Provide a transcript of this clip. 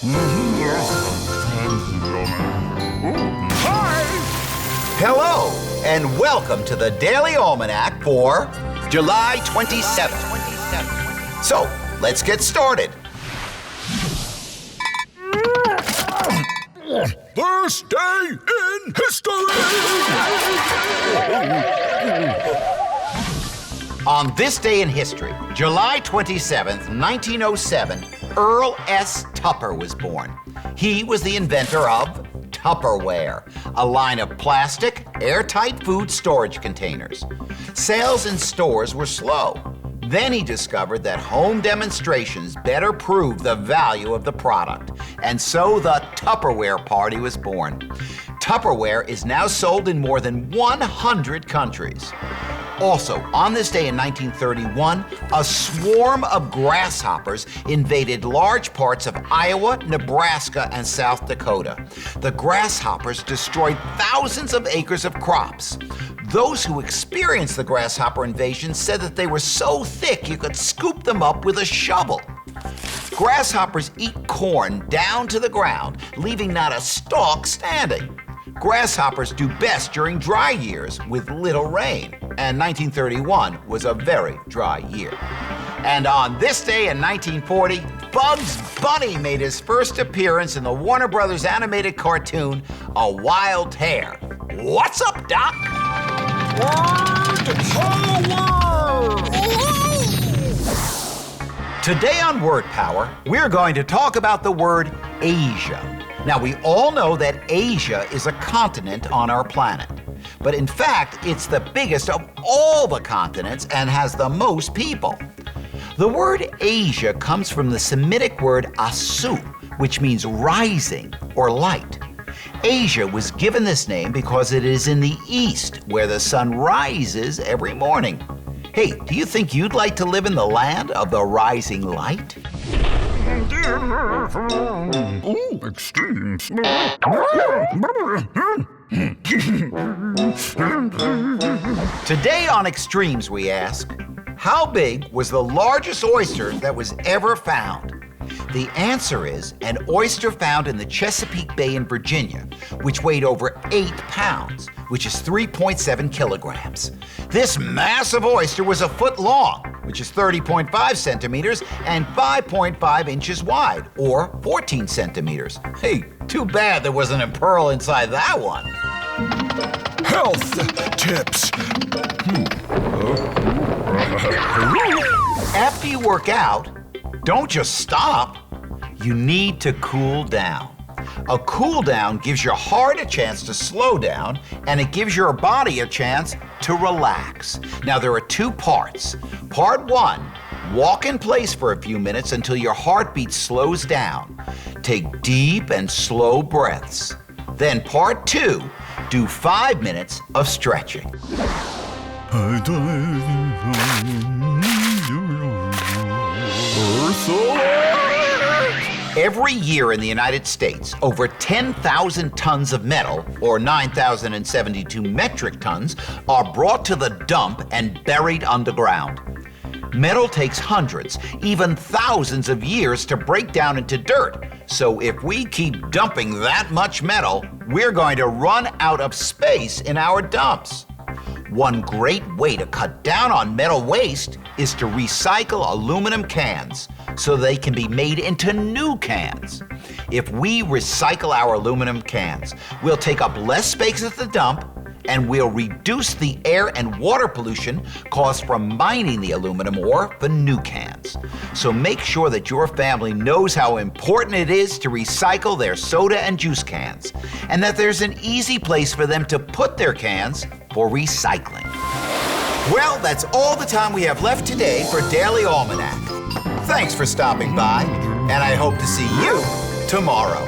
Hi! Hello, and welcome to the Daily Almanac for July 27th. So, let's get started. This day in history! On this day in history, July 27th, 1907, Earl S. Tupper was born. He was the inventor of Tupperware, a line of plastic, airtight food storage containers. Sales in stores were slow. Then he discovered that home demonstrations better proved the value of the product. And so the Tupperware party was born. Tupperware is now sold in more than 100 countries. Also, on this day in 1931, a swarm of grasshoppers invaded large parts of Iowa, Nebraska, and South Dakota. The grasshoppers destroyed thousands of acres of crops. Those who experienced the grasshopper invasion said that they were so thick you could scoop them up with a shovel. Grasshoppers eat corn down to the ground, leaving not a stalk standing. Grasshoppers do best during dry years with little rain, and 1931 was a very dry year. And on this day in 1940, Bugs Bunny made his first appearance in the Warner Brothers animated cartoon, A Wild Hare. What's up, Doc? Today on Word Power, we're going to talk about the word Asia. Now, we all know that Asia is a continent on our planet. But in fact, it's the biggest of all the continents and has the most people. The word Asia comes from the Semitic word asu, which means rising or light. Asia was given this name because it is in the east, where the sun rises every morning. Hey, do you think you'd like to live in the land of the rising light? Extreme. Today on Extremes, we ask, how big was the largest oyster that was ever found? The answer is an oyster found in the Chesapeake Bay in Virginia, which weighed over 8 pounds, which is 3.7 kilograms. This massive oyster was a foot long, which is 30.5 centimeters, and 5.5 inches wide, or 14 centimeters. Hey, too bad there wasn't a pearl inside that one. Health tips. After you work out, don't just stop. You need to cool down. A cool down gives your heart a chance to slow down, and it gives your body a chance to relax. Now, there are 2 parts. Part 1, walk in place for a few minutes until your heartbeat slows down. Take deep and slow breaths. Then part 2, do 5 minutes of stretching. Every year in the United States, over 10,000 tons of metal, or 9,072 metric tons, are brought to the dump and buried underground. Metal takes hundreds, even thousands of years to break down into dirt. So if we keep dumping that much metal, we're going to run out of space in our dumps. One great way to cut down on metal waste is to recycle aluminum cans so they can be made into new cans. If we recycle our aluminum cans, we'll take up less space at the dump, and we'll reduce the air and water pollution caused from mining the aluminum ore for new cans. So make sure that your family knows how important it is to recycle their soda and juice cans, and that there's an easy place for them to put their cans for recycling. Well, that's all the time we have left today for Daily Almanac. Thanks for stopping by, and I hope to see you tomorrow.